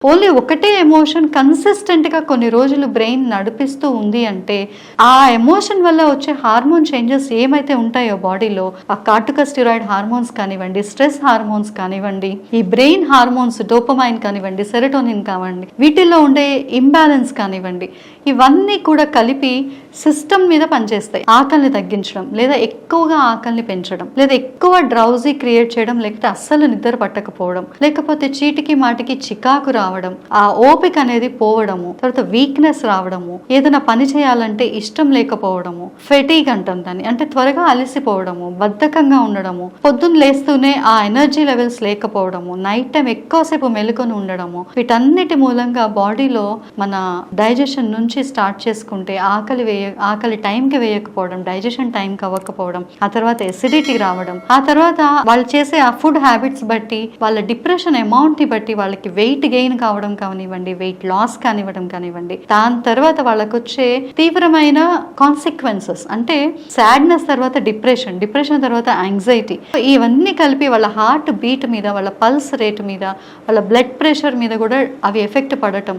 Only ఒకటే emotion కన్సిస్టెంట్గా కొన్ని రోజులు బ్రెయిన్ నడిపిస్తూ ఉంది అంటే ఆ ఎమోషన్ వల్ల వచ్చే హార్మోన్ చేంజెస్ ఏమైతే ఉంటాయో బాడీలో, ఆ కార్టికోస్టెరాయిడ్ హార్మోన్స్ కానివ్వండి, స్ట్రెస్ హార్మోన్స్ కానివ్వండి, ఈ బ్రెయిన్ హార్మోన్స్ డోపమైన్ కానివ్వండి, సెరటోనిన్ కానివ్వండి, వీటిల్లో ఉండే ఇంబ్యాలెన్స్ కానివ్వండి, ఇవన్నీ కూడా కలిపి సిస్టమ్ మీద పనిచేస్తాయి. ఆకలిని తగ్గించడం, లేదా ఎక్కువగా ఆకలిని పెంచడం, లేదా ఎక్కువ డ్రౌజీ క్రియేట్ చేయడం, లేకపోతే అస్సలు నిద్ర పట్టకపోవడం, లేకపోతే చీటికి మాటికి చికాకు రావడం, ఆ ఓపిక అనేది పోవడము, తర్వాత వీక్నెస్ రావడము, ఏదైనా పని చేయాలంటే ఇష్టం లేకపోవడము, ఫెటీగ్ అంటాం దాన్ని, అంటే త్వరగా అలసిపోవడము, బద్ధకంగా ఉండడము, పొద్దున్న లేస్తూనే ఆ ఎనర్జీ లెవెల్స్ లేకపోవడము, నైట్ టైం ఎక్కువసేపు మెలుకొని ఉండడము, వీటన్నిటి మూలంగా బాడీలో మన డైజెషన్ నుంచి స్టార్ట్ చేసుకుంటే ఆకలి టైంకి వేయకపోవడం, డైజెషన్ టైంకి అవ్వకపోవడం, ఆ తర్వాత ఎసిడిటీ రావడం, ఆ తర్వాత వాళ్ళు చేసే ఆ ఫుడ్ హ్యాబిట్స్ బట్టి, వాళ్ళ డిప్రెషన్ అమౌంట్ ని బట్టి వాళ్ళకి వెయిట్ గెయిన్ కావడం కానివ్వండి, వెయిట్ లాస్ కానివ్వడం కానివ్వండి, దాని తర్వాత వాళ్ళకు వచ్చే తీవ్రమైన కాన్సిక్వెన్సెస్ అంటే సాడ్నెస్ తర్వాత డిప్రెషన్ తర్వాత యాంగ్జైటీ, ఇవన్నీ కలిపి వాళ్ళ హార్ట్ బీట్ మీద, వాళ్ళ పల్స్ రేట్ మీద, వాళ్ళ బ్లడ్ ప్రెషర్ మీద కూడా అవి ఎఫెక్ట్ పడటం.